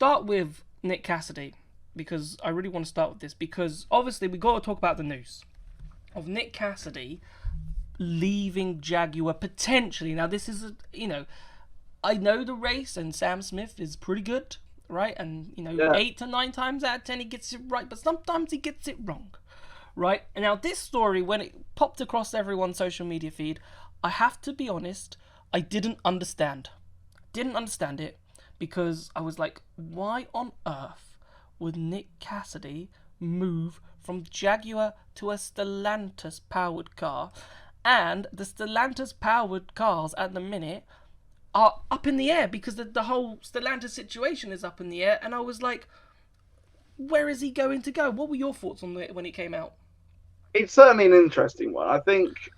start with Nick Cassidy because I really want to start with this because obviously we got to talk about the news of Nick Cassidy leaving Jaguar potentially. Now this is I know the race and Sam Smith is pretty good, right? And 8 to 9 times out of 10 he gets it right, but sometimes he gets it wrong, right? And now this story, when it popped across everyone's social media feed, I have to be honest, I didn't understand it because I was like, why on earth would Nick Cassidy move from Jaguar to a Stellantis powered car? And the Stellantis powered cars at the minute are up in the air because the whole Stellantis situation is up in the air. And I was like, where is he going to go? What were your thoughts on it when it came out? It's certainly an interesting one. I think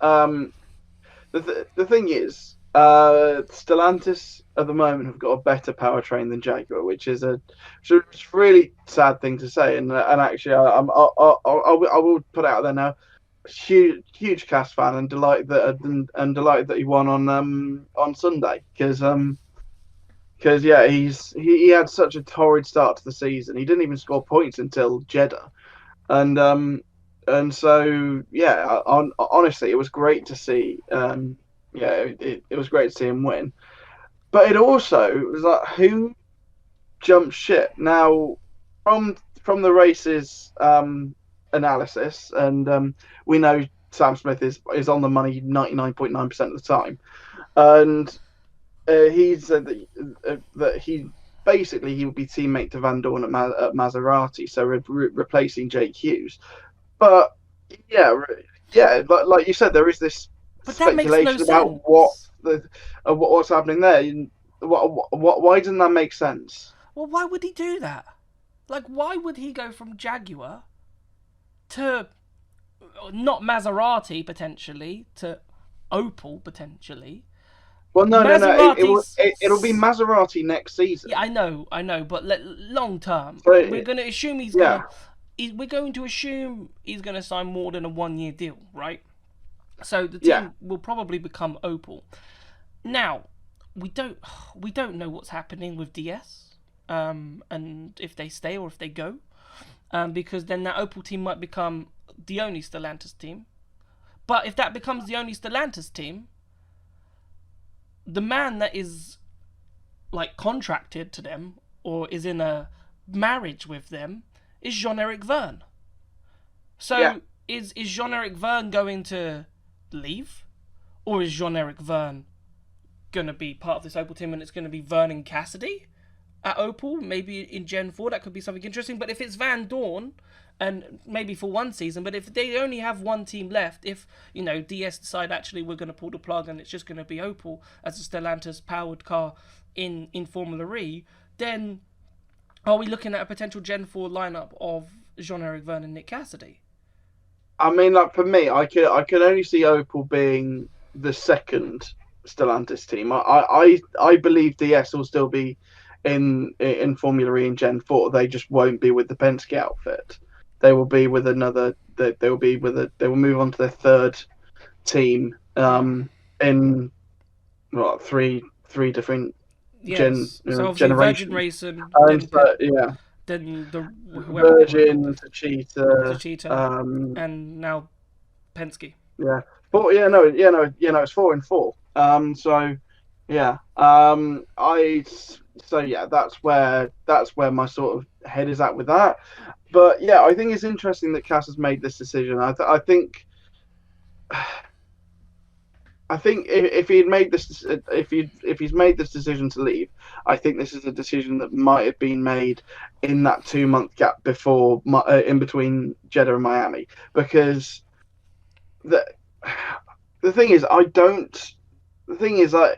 the thing is, Stellantis at the moment have got a better powertrain than Jaguar, which is a really sad thing to say. And actually, I will put it out there now. Huge Cass fan and delighted that he won on Sunday because yeah, he had such a torrid start to the season. He didn't even score points until Jeddah, and so yeah, honestly, it was great to see. It was great to see him win, but it also was like, who jumped ship now from the races analysis, and we know Sam Smith is on the money 99.9% of the time, and he said that he would be teammate to Van Dorn at Maserati, so replacing Jake Hughes. But yeah, like you said, there is this speculation about what's happening there. Why doesn't that make sense? Well, why would he do that? Like, why would he go from Jaguar to not Maserati potentially to Opel potentially? Well, no. It'll be Maserati next season. Yeah, I know, but long term, we're going to assume he's going to assume he's going to sign more than a 1-year deal, right? So the team will probably become Opel. Now, we don't know what's happening with DS, and if they stay or if they go, because then that Opel team might become the only Stellantis team. But if that becomes the only Stellantis team, the man that is like contracted to them or is in a marriage with them is Jean-Eric Vergne. So is Jean-Eric Vergne going to leave, or is Jean-Eric Vergne going to be part of this Opel team and it's going to be Vergne and Cassidy at Opel? Maybe in Gen 4 that could be something interesting. But if it's Van Dorn, and maybe for one season, but if they only have one team left, if DS decide actually we're going to pull the plug and it's just going to be Opel as a Stellantis powered car in Formula E, then are we looking at a potential Gen 4 lineup of Jean-Eric Vergne and Nick Cassidy? I mean, like, for me, I can only see Opel being the second Stellantis team. I believe DS will still be in Formula E in Gen 4. They just won't be with the Penske outfit. They will be with another. They will move on to their third team in three different so generations. Virgin Racing, then the Virgin, Techeetah, and now Penske. Yeah, but it's 4 and 4. That's where my sort of head is at with that. But yeah, I think it's interesting that Cass has made this decision. I think if he's made this decision to leave, I think this is a decision that might have been made in that 2-month gap before in between Jeddah and Miami, because the thing is that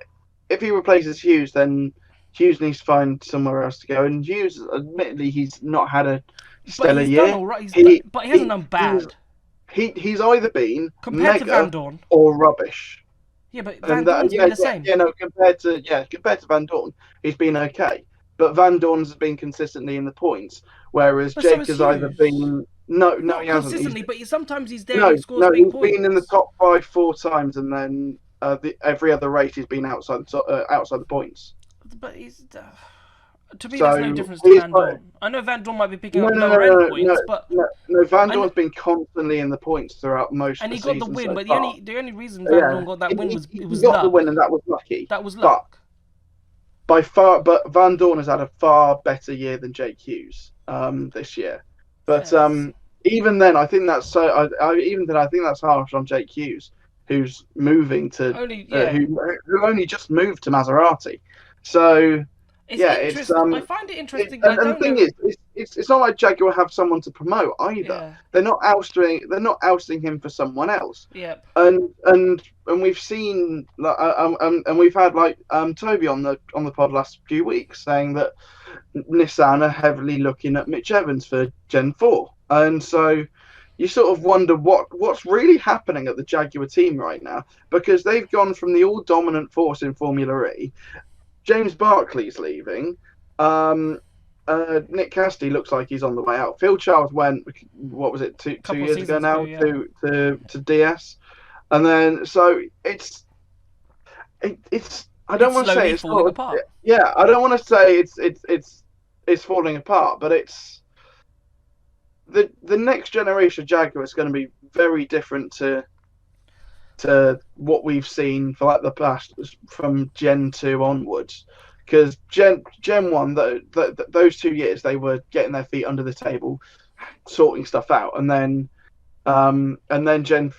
if he replaces Hughes, then Hughes needs to find somewhere else to go, and Hughes, admittedly, he's not had a stellar year. Done all right. But he hasn't done bad. He's either been compared to Van Dorn or rubbish. Yeah, but Van Dorn's been the same. Compared to Van Dorn, he's been okay. But Van Dorn's been consistently in the points, whereas Jake has either been no, he hasn't consistently. But sometimes he's there. He scores big points. He's been in the top 5 4 times, and then every other race he's been outside the points. But he's To me, there's no difference to Van Dorn. I know Van Dorn might be picking up lower end points, but Van Dorn's been constantly in the points throughout most of the season. And he got the win, so but far. the only reason Van Dorn got that win was he was got luck. the win, and that was lucky. That was luck. But Van Dorn has had a far better year than Jake Hughes this year. But yes. Even then, I think that's so. I think that's harsh on Jake Hughes, who's moving to who only just moved to Maserati. So it's I find it interesting. And the thing is, it's not like Jaguar have someone to promote either. Yeah. They're not ousting him for someone else. Yep. And we've seen and we've had Toby on the pod last few weeks saying that Nissan are heavily looking at Mitch Evans for Gen 4, and so you sort of wonder what's really happening at the Jaguar team right now, because they've gone from the all dominant force in Formula E. James Barclay's leaving. Nick Cassidy looks like he's on the way out. Phil Charles went, what was it, two years ago now, to DS, and then so it's. I don't want to say it's falling apart. Yeah, I don't want to say it's falling apart, but it's the next generation of Jaguar is going to be very different to what we've seen for the past from Gen 2 onwards, because Gen 1 those 2 years they were getting their feet under the table, sorting stuff out, and then Gen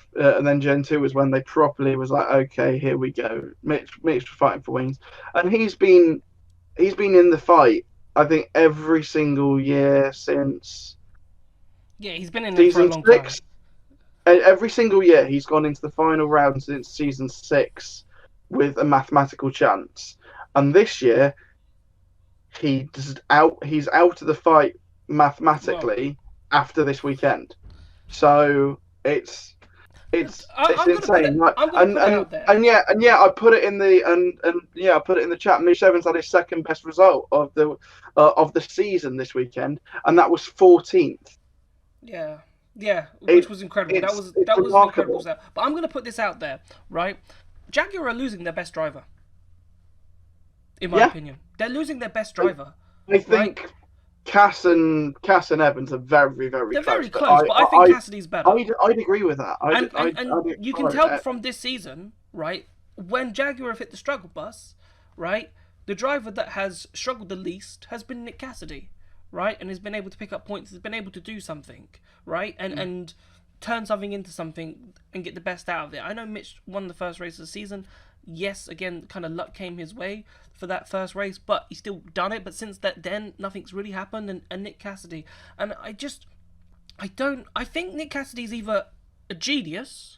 2 was when they properly was like, okay, here we go. Mitch fighting for wings, and he's been in the fight, I think, every single year since. Yeah, he's been in it for a long time. Every single year he's gone into the final round since season 6 with a mathematical chance, and this year he's out of the fight mathematically after this weekend. So it's insane. I put it in the chat. Mitch Evans had his second best result of the season this weekend, and that was 14th. Yeah, which was incredible. That was an incredible set. But I'm going to put this out there, right? Jaguar are losing their best driver. In my opinion, they're losing their best driver. I think Cass and Evans are very, very close. They're very close, but I think Cassidy's better. I'd agree with that. And you can tell from this season, right, when Jaguar have hit the struggle bus, right, the driver that has struggled the least has been Nick Cassidy. Right, and has been able to pick up points, has been able to do something, right, and turn something into something and get the best out of it. I know Mitch won the first race of the season. Yes, again, kind of luck came his way for that first race, but he's still done it. But since then, nothing's really happened. And Nick Cassidy, and I think Nick Cassidy's either a genius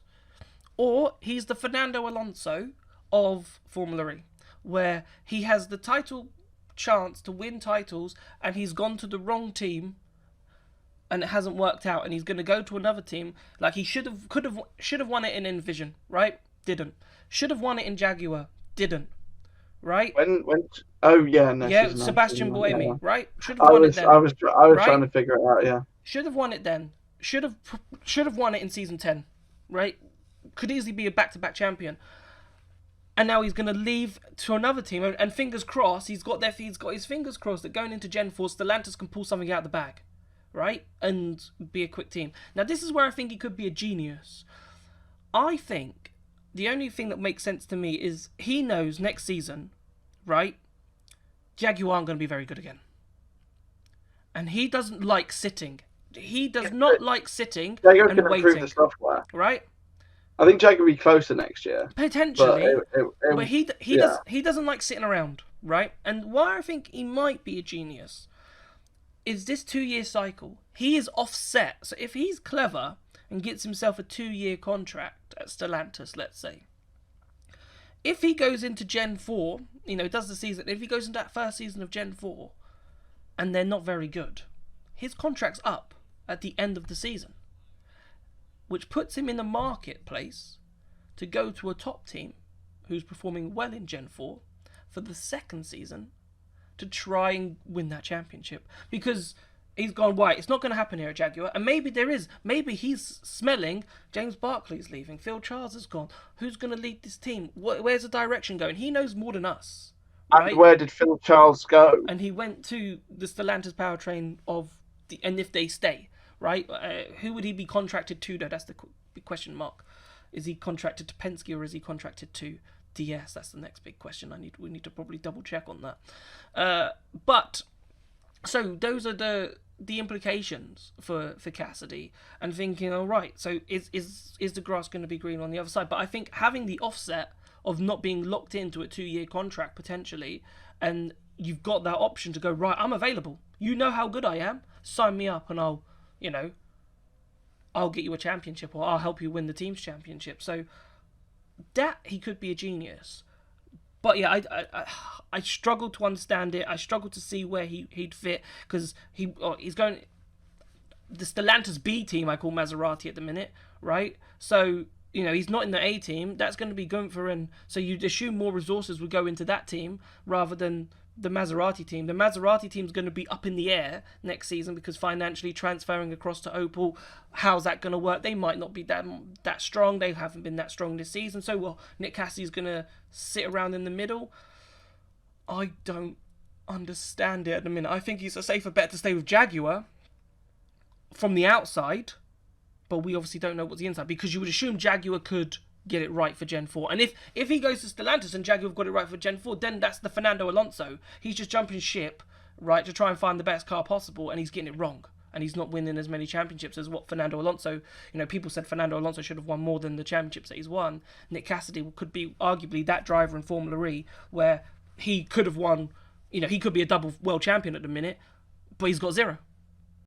or he's the Fernando Alonso of Formula E, where he has the title chance to win titles and he's gone to the wrong team and it hasn't worked out, and he's going to go to another team. Like he should have won it in Envision, right? Didn't. Should have won it in Jaguar. Didn't. Right? Sebastian Buemi, right? Should have won it then. I was trying to figure it out, yeah. Should have won it then. Should have won it in season 10, right? Could easily be a back-to-back champion. And now he's going to leave to another team, and fingers crossed, he's got his fingers crossed that going into Gen 4, Stellantis can pull something out of the bag, right? And be a quick team. Now, this is where I think he could be a genius. I think the only thing that makes sense to me is he knows next season, right, Jaguar aren't going to be very good again. And he doesn't like sitting. He does not like sitting and waiting. The software. Right? I think Jaguar will be closer next year. Potentially. But he doesn't like sitting around, right? And why I think he might be a genius is this 2-year cycle. He is offset. So if he's clever and gets himself a 2-year contract at Stellantis, let's say, if he goes into Gen 4, does the season, if he goes into that first season of Gen 4 and they're not very good, his contract's up at the end of the season, which puts him in the marketplace to go to a top team who's performing well in Gen 4 for the second season to try and win that championship. Because he's gone, right, it's not going to happen here at Jaguar. And maybe there is. Maybe he's smelling James Barclay's leaving. Phil Charles has gone. Who's going to lead this team? Where's the direction going? He knows more than us, right? And where did Phil Charles go? And he went to the Stellantis powertrain and if they stay, right? Who would he be contracted to, though? That's the big question mark. Is he contracted to Penske or is he contracted to DS? That's the next big question. We need to probably double check on that. But so those are the implications for Cassidy, and thinking, all right, so is the grass going to be green on the other side? But I think having the offset of not being locked into a 2-year contract potentially, and you've got that option to go, right, I'm available. You know how good I am. Sign me up, and I'll get you a championship, or I'll help you win the team's championship. So that he could be a genius. But yeah, I struggle to understand it. I struggle to see where he'd fit, because he's going the Stellantis B team. I call Maserati at the minute, right? So he's not in the A team. That's going to be Gunther, and so you'd assume more resources would go into that team rather than the Maserati team. The Maserati team's going to be up in the air next season, because financially transferring across to Opel, how's that going to work? They might not be that strong. They haven't been that strong this season. So, well, Nick Cassidy's going to sit around in the middle. I don't understand it at the minute. I think it's a safer bet to stay with Jaguar from the outside, but we obviously don't know what's the inside, because you would assume Jaguar could get it right for Gen 4. And if he goes to Stellantis and Jaguar have got it right for Gen 4, then that's the Fernando Alonso. He's just jumping ship, right, to try and find the best car possible, and he's getting it wrong. And he's not winning as many championships as what Fernando Alonso... people said Fernando Alonso should have won more than the championships that he's won. Nick Cassidy could be arguably that driver in Formula E, where he could have won... he could be a double world champion at the minute, but he's got 0.